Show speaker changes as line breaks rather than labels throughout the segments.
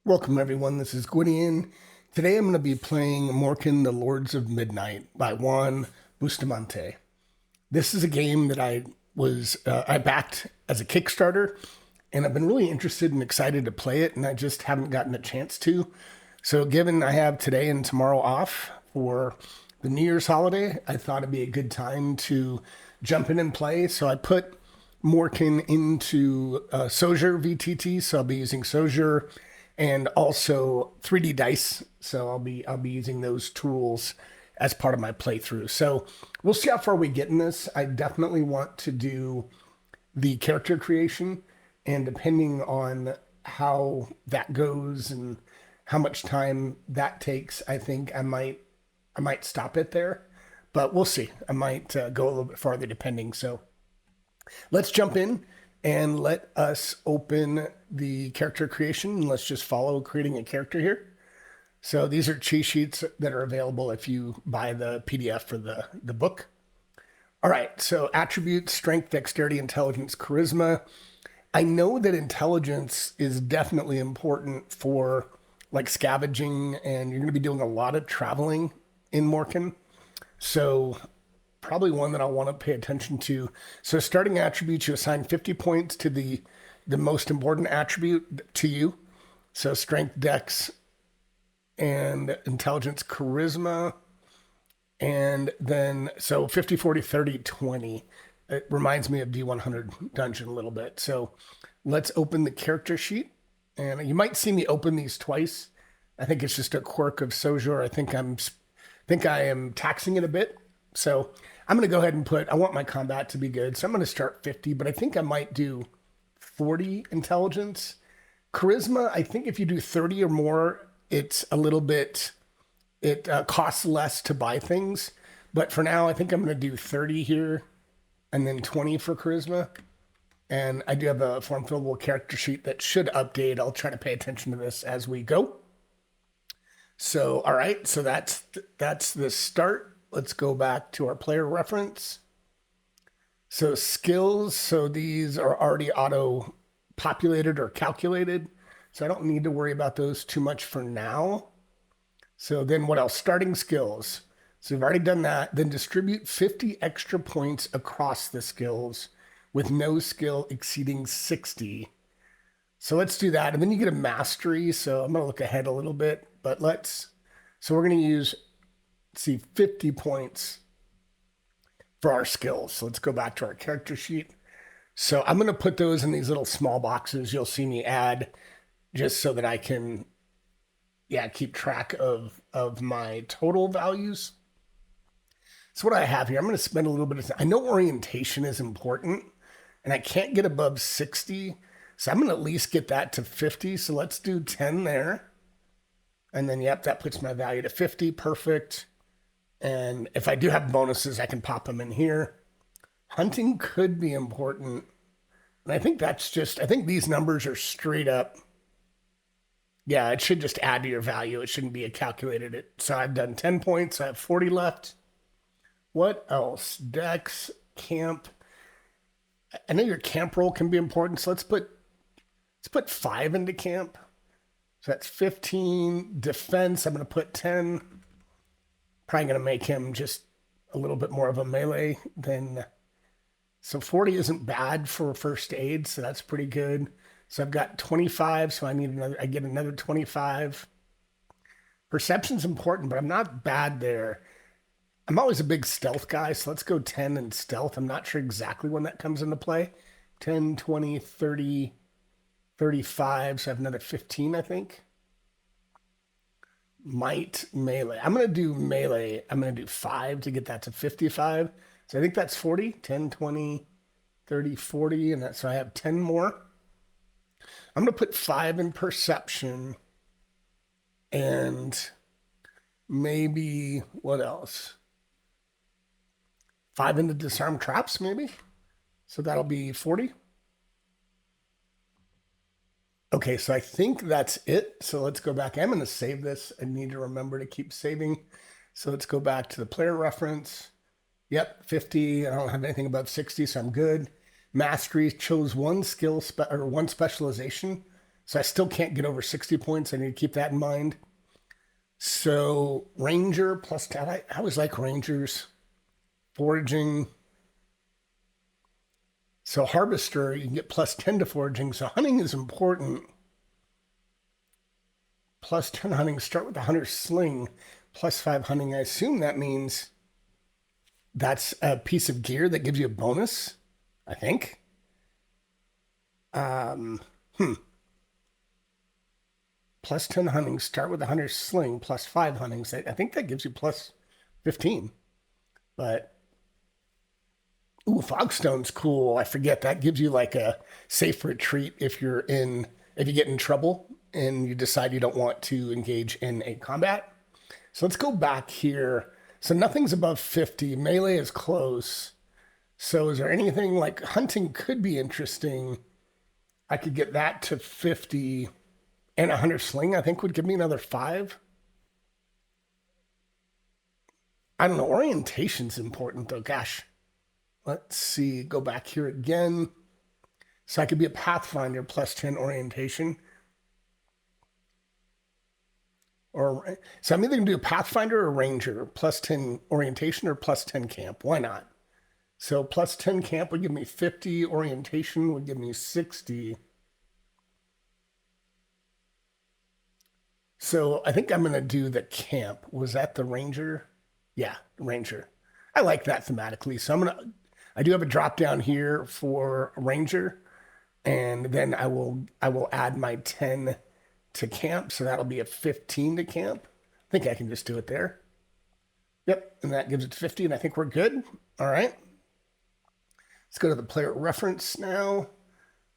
Welcome everyone, this is Gwydion. Today I'm going to be playing Morkin, the Lords of Midnight by Juan Bustamante. This is a game that I backed as a Kickstarter, and I've been really interested and excited to play it, and I just haven't gotten a chance to. So given I have today and tomorrow off for the New Year's holiday, I thought it'd be a good time to jump in and play. So I put Morkin into Sojur VTT, so I'll be using Sojur and also 3D dice. So I'll be using those tools as part of my playthrough. So we'll see how far we get in this. I definitely want to do the character creation, and depending on how that goes and how much time that takes, I think I might stop it there. But we'll see. I might go a little bit farther depending. So let's jump in and let us open the character creation. Let's just follow creating a character here. So these are cheat sheets that are available if you buy the PDF for the book. All right, so attributes: strength, dexterity, intelligence, charisma. I know that intelligence is definitely important for like scavenging, and you're going to be doing a lot of traveling in Morkin. So probably one that I'll want to pay attention to. So starting attributes, you assign 50 points to the most important attribute to you. So strength, dex, and intelligence, charisma. And then, so 50, 40, 30, 20. It reminds me of D100 Dungeon a little bit. So let's open the character sheet. And you might see me open these twice. I think it's just a quirk of Sojur. I think I am taxing it a bit. So I'm going to go ahead and I want my combat to be good. So I'm going to start 50, but I think I might do 40 intelligence. Charisma, I think if you do 30 or more, it's a little bit, it costs less to buy things. But for now, I think I'm going to do 30 here and then 20 for charisma. And I do have a form fillable character sheet that should update. I'll try to pay attention to this as we go. So, all right, so that's the start. Let's go back to our player reference. So skills, so these are already auto populated or calculated. So I don't need to worry about those too much for now. So then what else? Starting skills. So we've already done that. Then distribute 50 extra points across the skills with no skill exceeding 60. So let's do that. And then you get a mastery. So I'm going to look ahead a little bit, but so we're going to use, see, 50 points for our skills. So let's go back to our character sheet. So I'm going to put those in these little small boxes you'll see me add just so that I can, keep track of my total values. So what I have here, I'm going to spend a little bit of time. I know orientation is important, and I can't get above 60. So I'm going to at least get that to 50. So let's do 10 there. And then, that puts my value to 50. Perfect. And if I do have bonuses, I can pop them in here. Hunting could be important. And I think I think these numbers are straight up. Yeah, it should just add to your value. It shouldn't be a calculated. So I've done 10 points. I have 40 left. What else? Dex, camp. I know your camp roll can be important. So let's put 5 into camp. So that's 15. Defense, I'm going to put 10. Probably going to make him just a little bit more of a melee than. So 40 isn't bad for first aid, so that's pretty good. So I've got 25, so I get another 25. Perception's important, but I'm not bad there. I'm always a big stealth guy, so let's go 10 in stealth. I'm not sure exactly when that comes into play. 10, 20, 30, 35, so I have another 15, I think. Might melee. I'm going to do melee. I'm going to do 5 to get that to 55. So I think that's 40, 10, 20, 30, 40, and so I have 10 more. I'm going to put 5 in perception, and maybe, what else? 5 into disarm traps, maybe? So that'll be 40. Okay, so I think that's it. So let's go back. I'm going to save this. I need to remember to keep saving. So let's go back to the player reference. Yep, 50. I don't have anything above 60, so I'm good. Mastery, chose one skill or one specialization. So I still can't get over 60 points. I need to keep that in mind. So Ranger plus 10. I always like Rangers. Foraging. So Harvester, you can get plus 10 to foraging. So hunting is important. Plus 10 hunting. Start with the Hunter's Sling. Plus 5 hunting. I assume that means that's a piece of gear that gives you a bonus, I think. Plus 10 hunting. Start with the Hunter's Sling. Plus 5 hunting. So I think that gives you plus 15. But ooh, Fogstone's cool. I forget that gives you like a safe retreat if you get in trouble and you decide you don't want to engage in a combat. So let's go back here. So nothing's above 50. Melee is close. So is there anything like hunting could be interesting? I could get that to 50, and a Hunter Sling I think would give me another 5. I don't know. Orientation's important though. Gosh. Let's see, go back here again. So I could be a Pathfinder plus 10 orientation. So I'm either going to do a Pathfinder or Ranger, plus 10 orientation or plus 10 camp. Why not? So plus 10 camp would give me 50, orientation would give me 60. So I think I'm going to do the camp. Was that the Ranger? Yeah, Ranger. I like that thematically. So I do have a drop down here for Ranger, and then I will add my 10 to camp, so that'll be a 15 to camp. I think I can just do it there. Yep, and that gives it 50, and I think we're good. All right. Let's go to the player reference now.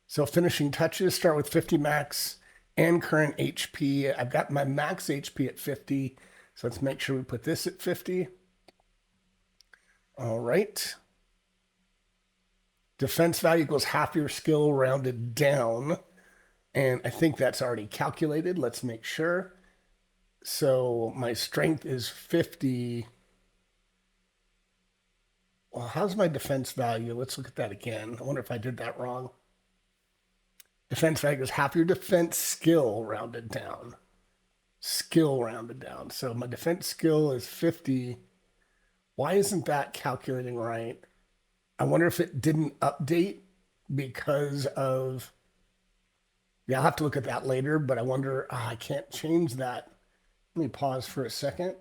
So finishing touches start with 50 max and current HP. I've got my max HP at 50, so let's make sure we put this at 50. All right. Defense value equals half your skill rounded down. And I think that's already calculated. Let's make sure. So my strength is 50. Well, how's my defense value? Let's look at that again. I wonder if I did that wrong. Defense value is half your defense skill rounded down. Skill rounded down. So my defense skill is 50. Why isn't that calculating right? I wonder if it didn't update because of... Yeah, I'll have to look at that later, but I wonder, I can't change that. Let me pause for a second.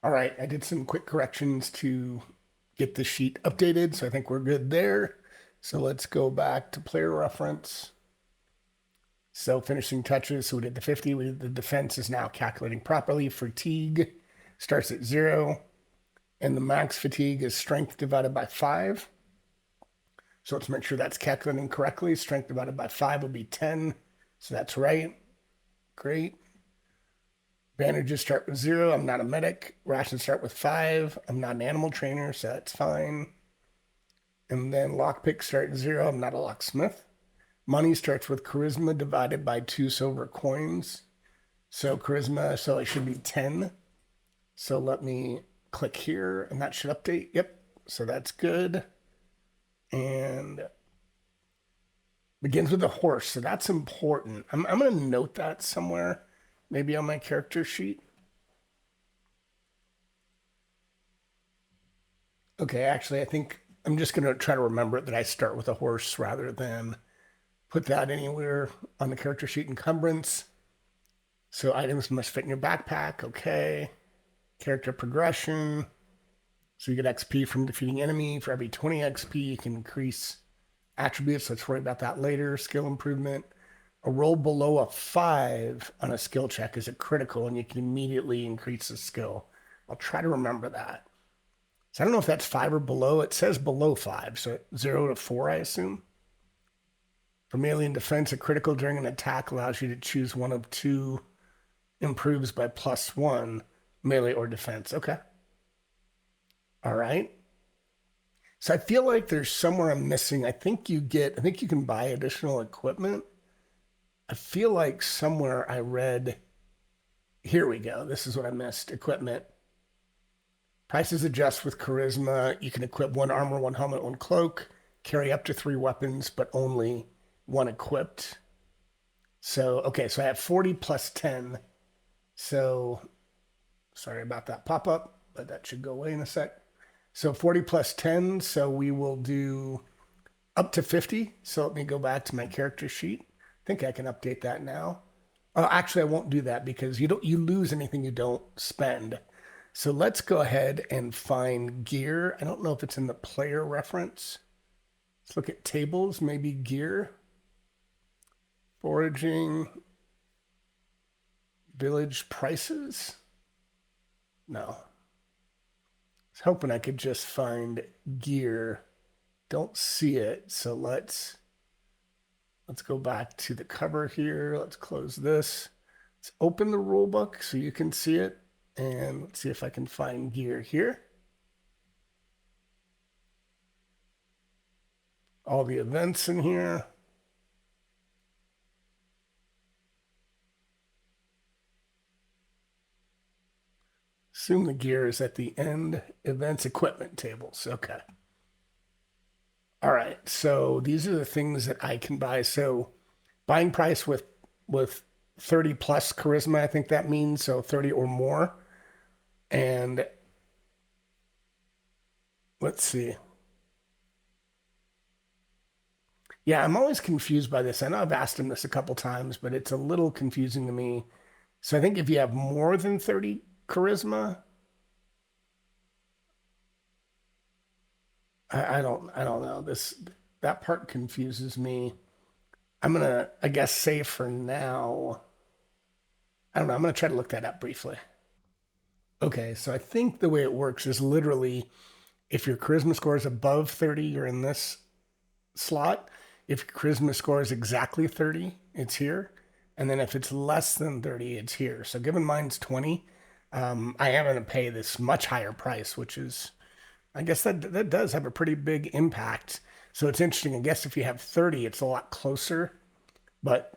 All right, I did some quick corrections to get the sheet updated, so I think we're good there. So let's go back to player reference. So finishing touches, so we did the 50, the defense is now calculating properly. Fatigue starts at 0, and the max fatigue is strength divided by 5. So let's make sure that's calculating correctly. Strength divided by 5 would be 10. So that's right. Great. Bandages start with 0. I'm not a medic. Rations start with 5. I'm not an animal trainer, so that's fine. And then lockpicks start at 0. I'm not a locksmith. Money starts with charisma divided by 2 silver coins. So charisma, so it should be 10. So let me click here, and that should update. Yep. So that's good. And begins with a horse, so that's important. I'm going to note that somewhere, maybe on my character sheet. Okay, actually, I think I'm just going to try to remember that I start with a horse rather than put that anywhere on the character sheet. Encumbrance. So items must fit in your backpack. Okay. Character progression. So you get XP from defeating enemy. For every 20 XP, you can increase attributes. Let's worry about that later. Skill improvement. A roll below a 5 on a skill check is a critical, and you can immediately increase the skill. I'll try to remember that. So I don't know if that's 5 or below. It says below 5, so 0 to 4, I assume. For melee and defense, a critical during an attack allows you to choose one of 2, improves by +1, melee or defense. Okay. All right. So I feel like there's somewhere I'm missing. I think you can buy additional equipment. I feel like somewhere I read, here we go. This is what I missed. Equipment. Prices adjust with charisma. You can equip 1 armor, 1 helmet, 1 cloak, carry up to 3 weapons, but only 1 equipped. So, okay, so I have 40 plus 10. So, sorry about that pop up, but that should go away in a sec. So 40 plus 10, so we will do up to 50. So let me go back to my character sheet. I think I can update that now. Oh, actually, I won't do that because you lose anything you don't spend. So let's go ahead and find gear. I don't know if it's in the player reference. Let's look at tables, maybe gear, foraging, village prices. No. I was hoping I could just find gear. Don't see it. So let's go back to the cover here. Let's close this. Let's open the rule book so you can see it. And let's see if I can find gear here. All the events in here. Assume the gear is at the end. Events equipment tables. Okay. All right. So these are the things that I can buy. So buying price with 30 plus charisma, I think that means, so 30 or more. And let's see. Yeah, I'm always confused by this. I know I've asked him this a couple times, but it's a little confusing to me. So I think if you have more than 30 charisma, I don't know. That part confuses me. I'm gonna, I guess, say for now. I don't know. I'm gonna try to look that up briefly. Okay, so I think the way it works is literally if your charisma score is above 30, you're in this slot. If your charisma score is exactly 30, it's here. And then if it's less than 30, it's here. So given mine's 20, I am going to pay this much higher price, which is, I guess that does have a pretty big impact. So it's interesting. I guess if you have 30, it's a lot closer, but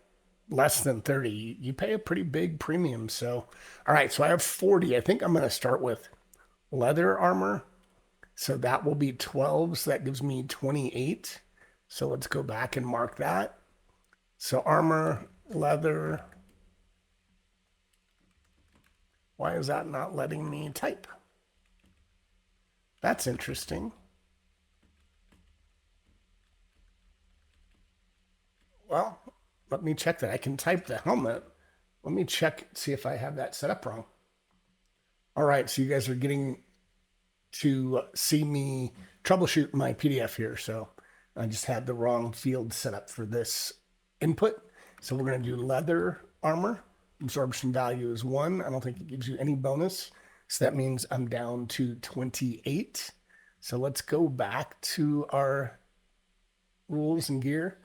less than 30, you pay a pretty big premium. So, all right, so I have 40. I think I'm going to start with leather armor. So that will be 12. So that gives me 28. So let's go back and mark that. So armor, leather. Why is that not letting me type? That's interesting. Well, let me check that. I can type the helmet. Let me check, see if I have that set up wrong. All right, so you guys are getting to see me troubleshoot my PDF here. So I just had the wrong field set up for this input. So we're going to do leather armor. Absorption value is 1. I don't think it gives you any bonus. So that means I'm down to 28. So let's go back to our rules and gear.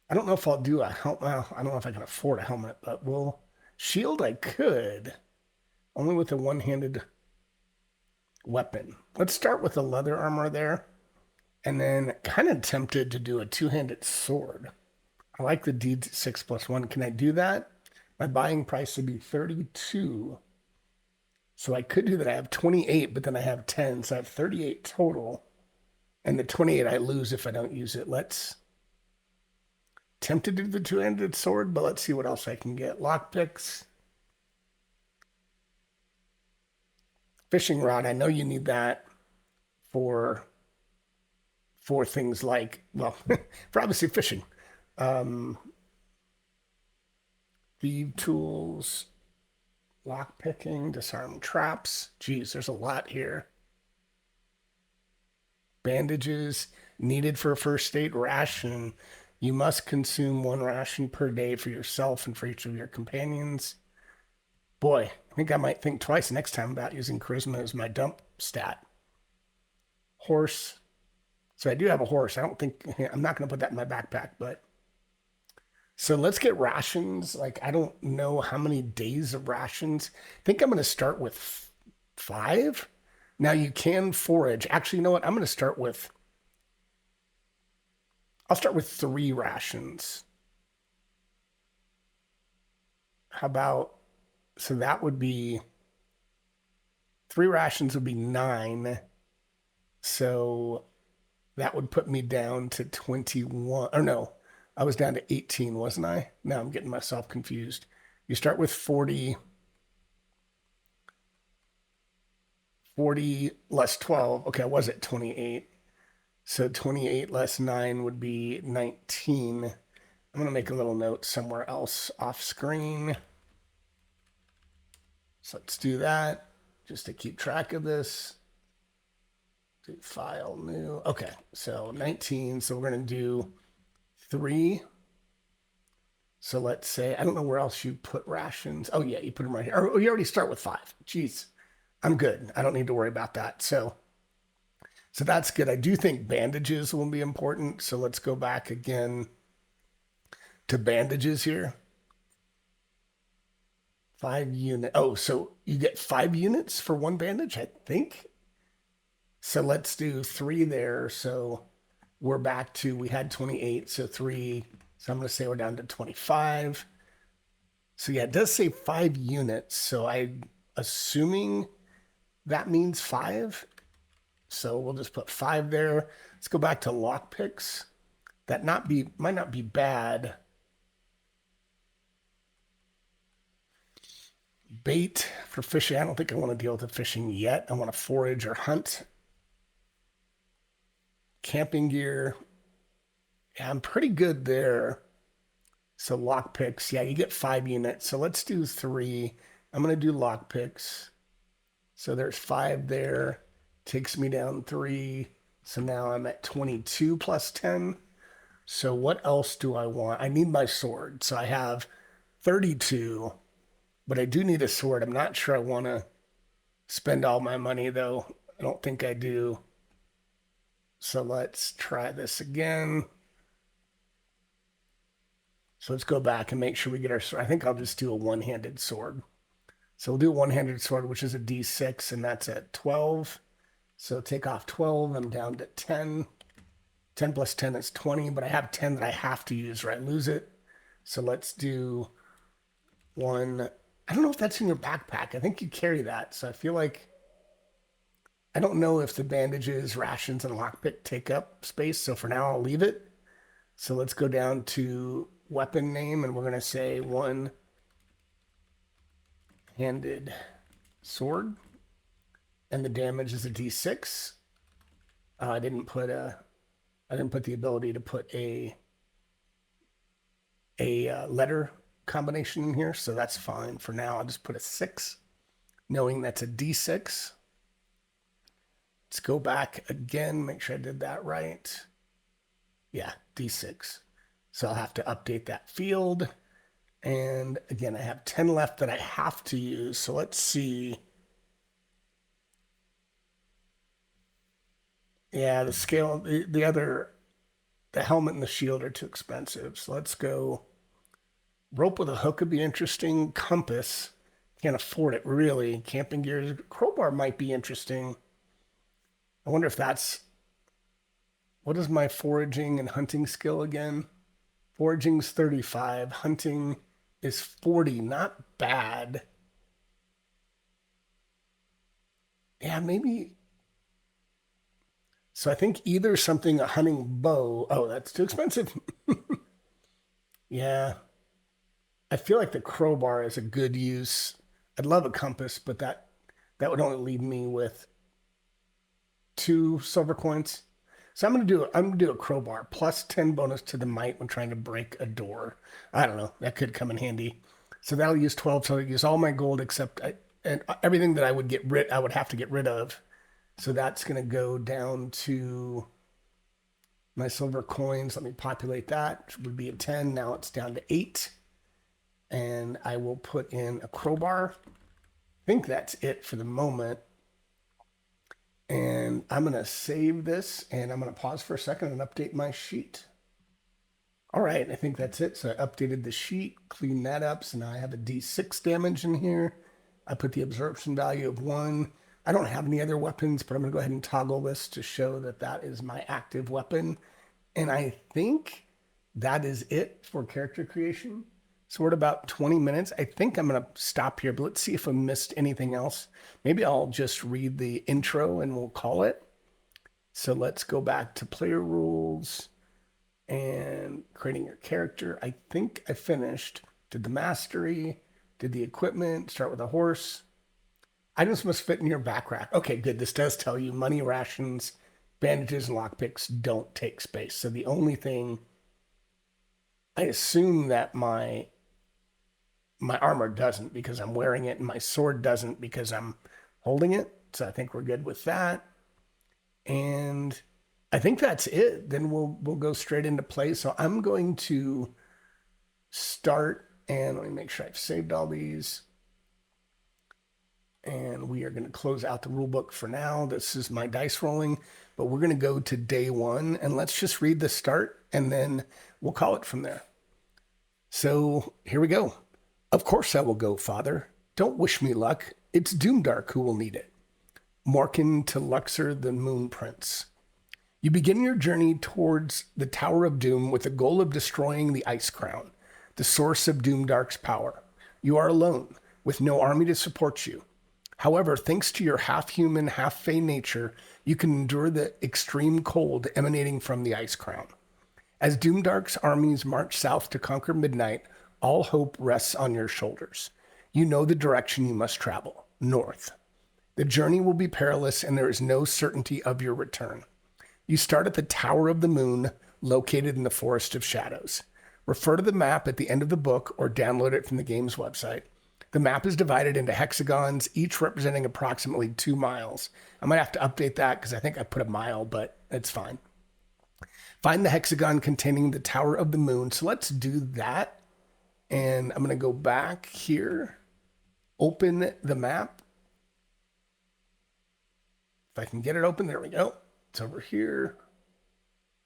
I don't know if I'll do a helmet. Well, I don't know if I can afford a helmet, but we'll shield. I could only with a one-handed weapon. Let's start with the leather armor there, and then kind of tempted to do a two-handed sword. I like the D6 plus 1. Can I do that? My buying price would be 32. So I could do that. I have 28, but then I have 10. So I have 38 total. And the 28 I lose if I don't use it. Let's tempted to do the two-handed sword, but let's see what else I can get. Lockpicks. Fishing rod. I know you need that for things like, well, for obviously fishing. Thieve tools, lock picking, disarm traps. Geez, there's a lot here. Bandages needed for a first aid ration. You must consume 1 ration per day for yourself and for each of your companions. Boy, I think I might think twice next time about using charisma as my dump stat. Horse. So I do have a horse. I don't think, I'm not going to put that in my backpack, but. So let's get rations. Like, I don't know how many days of rations. I think I'm going to start with 5. Now you can forage. Actually, you know what? I'll start with 3 rations. How about, so that would be, 3 rations would be 9. So that would put me down to 21, or no, I was down to 18, wasn't I? Now I'm getting myself confused. You start with 40, 40 less 12. Okay, I was at 28. So 28 less 9 would be 19. I'm going to make a little note somewhere else off screen. So let's do that just to keep track of this. Do file new. Okay, so 19. So we're going to do 3. So let's say, I don't know where else you put rations. Oh, yeah, you put them right here. Or you already start with 5. Jeez, I'm good. I don't need to worry about that. So that's good. I do think bandages will be important. So let's go back again to bandages here. 5 unit. Oh, so you get 5 units for 1 bandage, I think. So let's do 3 there. So we're back to, we had 28, so 3. So I'm going to say we're down to 25. So yeah, it does say 5 units. So I'm assuming that means 5. So we'll just put 5 there. Let's go back to lockpicks. That might not be bad. Bait for fishing. I don't think I want to deal with the fishing yet. I want to forage or hunt. Camping gear. Yeah, I'm pretty good there. So lockpicks. Yeah, you get 5 units. So let's do 3. I'm going to do lockpicks. So there's 5 there. Takes me down 3. So now I'm at 22 plus 10. So what else do I want? I need my sword. So I have 32, but I do need a sword. I'm not sure I want to spend all my money, though. I don't think I do. So let's try this again. So let's go back and make sure we get our sword. I think I'll just do a one-handed sword. So we'll do a one-handed sword, which is a D6, and that's at 12. So take off 12. I'm down to 10. 10 plus 10 is 20, but I have 10 that I have to use or I lose it. So let's do 1. I don't know if that's in your backpack. I think you carry that. So I feel like, I don't know if the bandages, rations, and lockpick take up space. So for now, I'll leave it. So let's go down to weapon name, and we're going to say one-handed sword. And the damage is a D6. I didn't put the ability to put a letter combination in here, so that's fine for now. I'll just put a 6, knowing that's a D6. Let's go back again, make sure I did that right. Yeah, D6. So I'll have to update that field. And again, I have 10 left that I have to use. So let's see. Yeah, the scale, the helmet and the shield are too expensive. So let's go. Rope with a hook would be interesting. Compass, can't afford it really. Camping gear, crowbar might be interesting. I wonder if that's, what is my foraging and hunting skill again? Foraging's 35, hunting is 40, not bad. Yeah, maybe. So I think either something, a hunting bow. Oh, that's too expensive. Yeah. I feel like the crowbar is a good use. I'd love a compass, but that would only leave me with 2 silver coins. So I'm gonna do a crowbar plus 10 bonus to the might when trying to break a door. I don't know. That could come in handy. So that'll use 12. So I'll use all my gold except and everything that I would have to get rid of. So that's gonna go down to my silver coins. Let me populate that. Which would be a 10. Now it's down to 8. And I will put in a crowbar. I think that's it for the moment. And I'm going to save this, and I'm going to pause for a second and update my sheet. All right, I think that's it. So I updated the sheet, cleaned that up. So now I have a D6 damage in here. I put the absorption value of 1. I don't have any other weapons, but I'm going to go ahead and toggle this to show that that is my active weapon. And I think that is it for character creation. So we're at about 20 minutes. I think I'm going to stop here, but let's see if I missed anything else. Maybe I'll just read the intro and we'll call it. So let's go back to player rules. and creating your character. I think I finished. Did the mastery, did the equipment, start with a horse. Items must fit in your backpack. Okay, good. This does tell you money rations, bandages, and lockpicks don't take space. So the only thing, I assume that my armor doesn't because I'm wearing it, and my sword doesn't because I'm holding it. So I think we're good with that. And I think that's it. Then we'll go straight into play. So I'm going to start, and let me make sure I've saved all these. And we are going to close out the rule book for now. This is my dice rolling, but we're going to go to day one, and let's just read the start, and then we'll call it from there. So here we go. Of course I will go, Father. Don't wish me luck. It's Doomdark who will need it. Morkin to Luxor, the Moon Prince. You begin your journey towards the Tower of Doom with the goal of destroying the Ice Crown, the source of Doomdark's power. You are alone, with no army to support you. However, thanks to your half-human, half-fey nature, you can endure the extreme cold emanating from the Ice Crown. As Doomdark's armies march south to conquer Midnight, all hope rests on your shoulders. You know the direction you must travel, north. The journey will be perilous, and there is no certainty of your return. You start at the Tower of the Moon, located in the Forest of Shadows. Refer to the map at the end of the book or download it from the game's website. The map is divided into hexagons, each representing approximately 2 miles. I might have to update that because I think I put a mile, but it's fine. Find the hexagon containing the Tower of the Moon. So let's do that. And I'm going to go back here, open the map. If I can get it open, there we go. It's over here.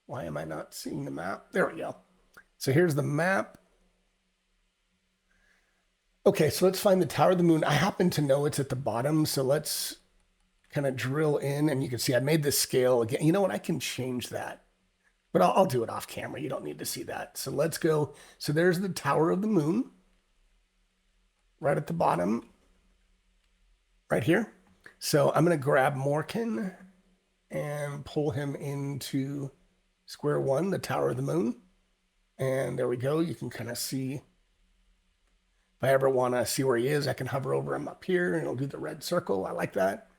Why am I not seeing the map? There we go. So here's the map. Okay, so let's find the Tower of the Moon. I happen to know it's at the bottom, so let's kind of drill in, and you can see I made this scale again. You know what? I can change that, but I'll do it off camera. You don't need to see that. So let's go. So there's the Tower of the Moon right at the bottom, right here. So I'm going to grab Morkin and pull him into square one, the Tower of the Moon. And there we go. You can kind of see. If I ever want to see where he is, I can hover over him up here and it'll do the red circle. I like that.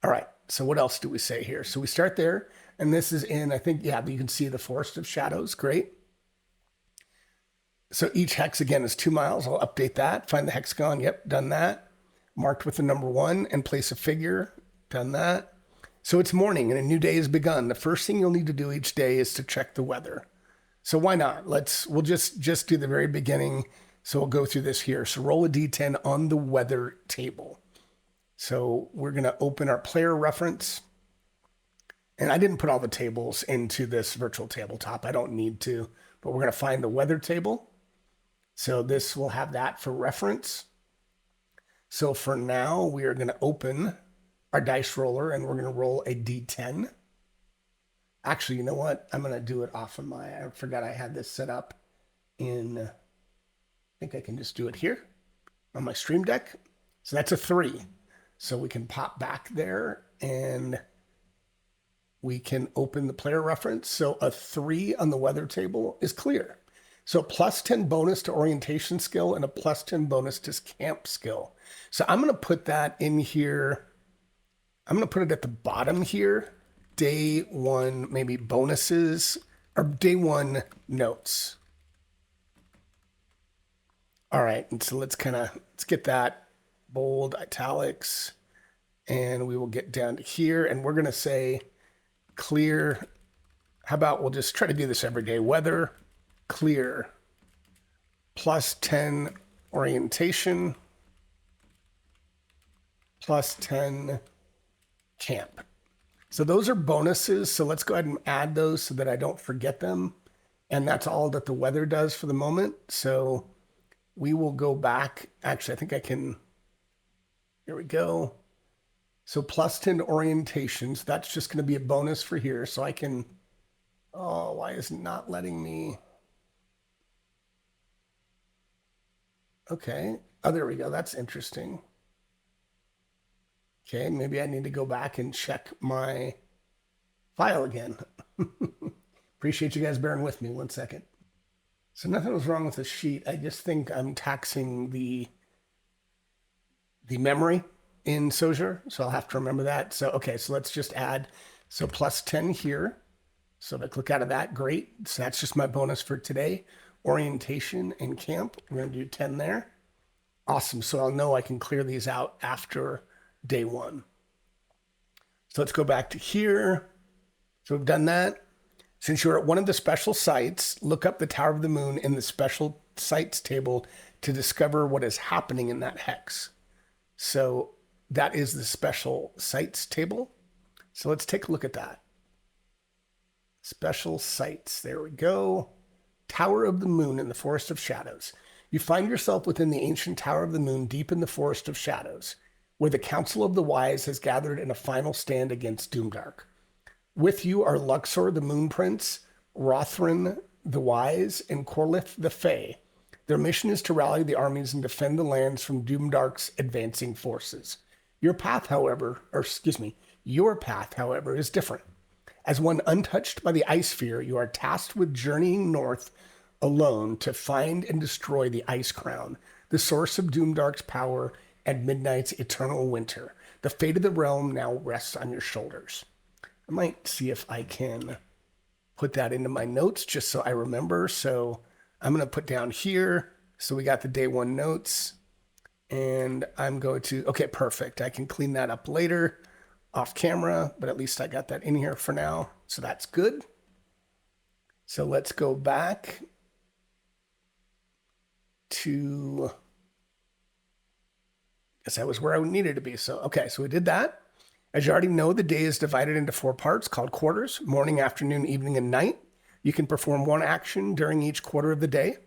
All right, so what else do we say here? So we start there, and this is in, I think, yeah, you can see the Forest of Shadows. Great. So each hex, again, is 2 miles. I'll update that. Find the hexagon. Yep, done that. Marked with the number 1 and place a figure. Done that. So it's morning, and a new day has begun. The first thing you'll need to do each day is to check the weather. So why not? We'll just do the very beginning. So we'll go through this here. So roll a d10 on the weather table. So we're going to open our player reference. And I didn't put all the tables into this virtual tabletop. I don't need to, but we're going to find the weather table. So this will have that for reference. So for now, we are going to open our dice roller and we're going to roll a d10. Actually, you know what? I'm going to do it off of I forgot I had this set up in, I think I can just do it here on my Stream Deck. So that's a 3. So we can pop back there and we can open the player reference. So a 3 on the weather table is clear. So plus 10 bonus to orientation skill and a plus 10 bonus to camp skill. So I'm going to put that in here. I'm going to put it at the bottom here. Day 1, maybe bonuses, or day 1 notes. All right, and so let's get that bold, italics, and we will get down to here, and we're going to say clear. How about we'll just try to do this every day. Weather, clear, plus 10 orientation, plus 10 camp. So those are bonuses, so let's go ahead and add those so that I don't forget them, and that's all that the weather does for the moment. So we will go back. Actually, I think I can. Here we go. So plus 10 orientations. That's just going to be a bonus for here. So I can. Oh, why is it not letting me? Okay. Oh, there we go. That's interesting. Okay, maybe I need to go back and check my file again. Appreciate you guys bearing with me 1 second. So nothing was wrong with the sheet. I just think I'm taxing the memory in Saussure, so I'll have to remember that. So, okay, so let's just add, so plus 10 here. So if I click out of that, great. So that's just my bonus for today. Orientation and camp, we're gonna do 10 there. Awesome, so I'll know I can clear these out after day 1. So let's go back to here. So we've done that. Since you're at one of the special sites, look up the Tower of the Moon in the special sites table to discover what is happening in that hex. So that is the special sites table. So let's take a look at that. Special sites, there we go. Tower of the Moon in the Forest of Shadows. You find yourself within the ancient Tower of the Moon deep in the Forest of Shadows, where the Council of the Wise has gathered in a final stand against Doomdark. With you are Luxor the Moon Prince, Rothrin the Wise, and Corlith the Fae. Their mission is to rally the armies and defend the lands from Doomdark's advancing forces. Your path, however, is different. As one untouched by the Ice Sphere, you are tasked with journeying north alone to find and destroy the Ice Crown, the source of Doomdark's power and Midnight's eternal winter. The fate of the realm now rests on your shoulders. I might see if I can put that into my notes just so I remember. So I'm going to put down here. So we got the day 1 notes. And I'm going to, okay, perfect. I can clean that up later off camera, but at least I got that in here for now. So that's good. So let's go back to, I guess that was where I needed to be. So, okay, so we did that. As you already know, the day is divided into 4 parts called quarters: morning, afternoon, evening, and night. You can perform 1 action during each quarter of the day.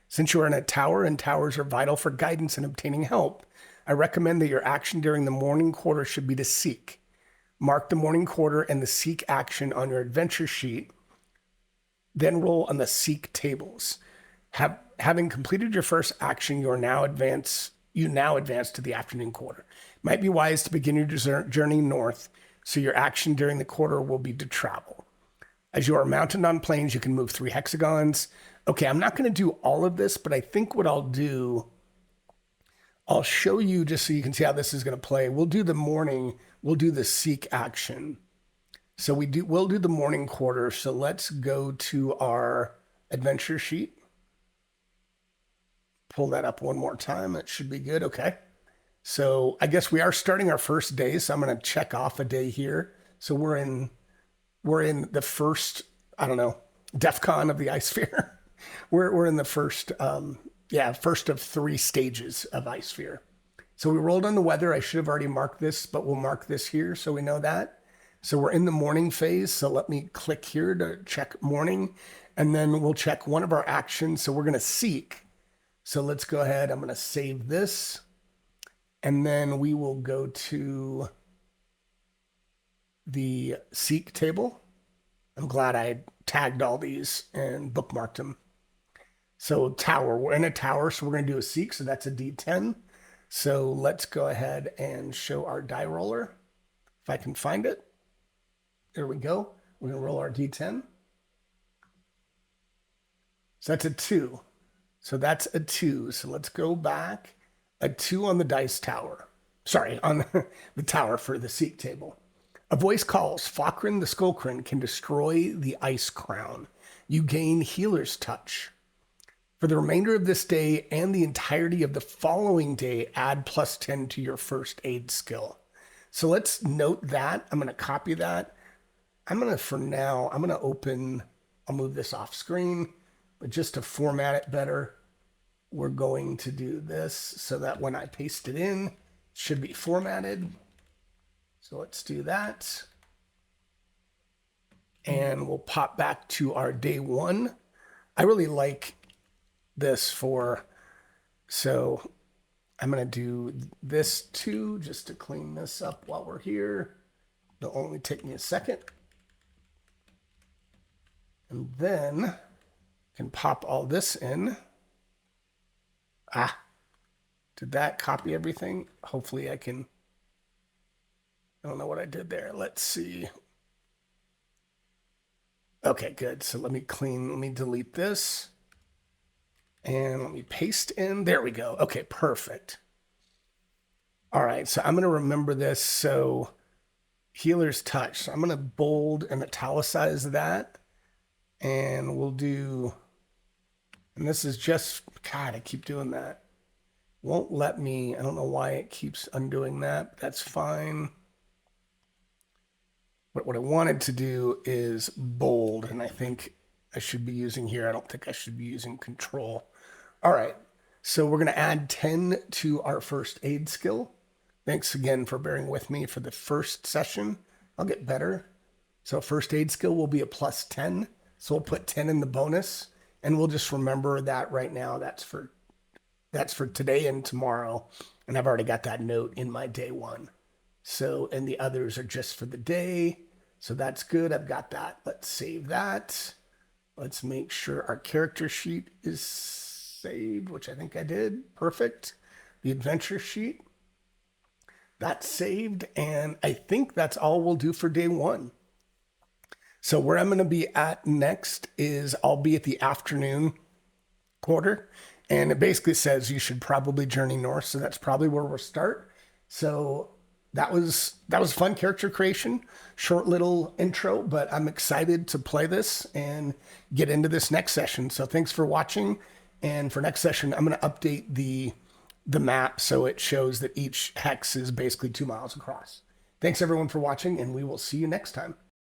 Since you are in a tower and towers are vital for guidance and obtaining help, I recommend that your action during the morning quarter should be to seek. Mark the morning quarter and the seek action on your adventure sheet, then roll on the seek tables. Having completed your first action, you now advance to the afternoon quarter. It might be wise to begin your journey north, so your action during the quarter will be to travel. As you are mounted on planes, you can move 3 hexagons. Okay, I'm not going to do all of this, but I think what I'll do, I'll show you just so you can see how this is going to play. We'll do the morning, we'll do the seek action. So we'll do the morning quarter. So let's go to our adventure sheet. Pull that up one more time. It should be good. Okay. So I guess we are starting our first day. So I'm going to check off a day here. So we're in the first, I don't know, DEF CON of the Ice Sphere. we're in the first, first of 3 stages of Ice Sphere. So we rolled on the weather. I should have already marked this, but we'll mark this here so we know that. So we're in the morning phase. So let me click here to check morning, and then we'll check one of our actions. So we're going to seek. So let's go ahead. I'm going to save this, and then we will go to the seek table. I'm glad I tagged all these and bookmarked them. So tower, we're in a tower, so we're going to do a seek. So that's a D10. So let's go ahead and show our die roller. If I can find it. There we go. We're going to roll our D10. So that's a 2. So that's a 2. So let's go back. A 2 on the dice tower. Sorry, on the tower for the seek table. A voice calls, Fokrin the Skullcrin can destroy the Ice Crown. You gain Healer's Touch. For the remainder of this day and the entirety of the following day, add +10 to your first aid skill. So let's note that. I'm going to copy that. For now, I'm going to open, I'll move this off screen, but just to format it better, we're going to do this so that when I paste it in, it should be formatted. So let's do that. And we'll pop back to our day 1. I really like this so I'm going to do this too, just to clean this up while we're here. It'll only take me a second. And then I can pop all this in. Did that copy everything? Hopefully I can. I don't know what I did there. Let's see. Okay, good. So let me delete this and let me paste in. There we go. Okay, perfect. All right, so I'm going to remember this. So healer's touch. So I'm going to bold and italicize that. And we'll do, and this is just, God, I keep doing that. Won't let me, I don't know why it keeps undoing that, but that's fine. But what I wanted to do is bold, and I think I should be using here. I don't think I should be using control. All right, so we're gonna add 10 to our first aid skill. Thanks again for bearing with me for the first session. I'll get better. So first aid skill will be a plus 10. So we'll put 10 in the bonus, and we'll just remember that right now. That's for today and tomorrow. And I've already got that note in my day one. So, and the others are just for the day. So that's good. I've got that. Let's save that. Let's make sure our character sheet is saved, which I think I did. Perfect. The adventure sheet. That's saved. And I think that's all we'll do for day one. So where I'm going to be at next is I'll be at the afternoon quarter. And it basically says you should probably journey north. So that's probably where we'll start. So that was fun character creation, short little intro, but I'm excited to play this and get into this next session. So thanks for watching. And for next session, I'm going to update the map so it shows that each hex is basically 2 miles across. Thanks everyone for watching, and we will see you next time.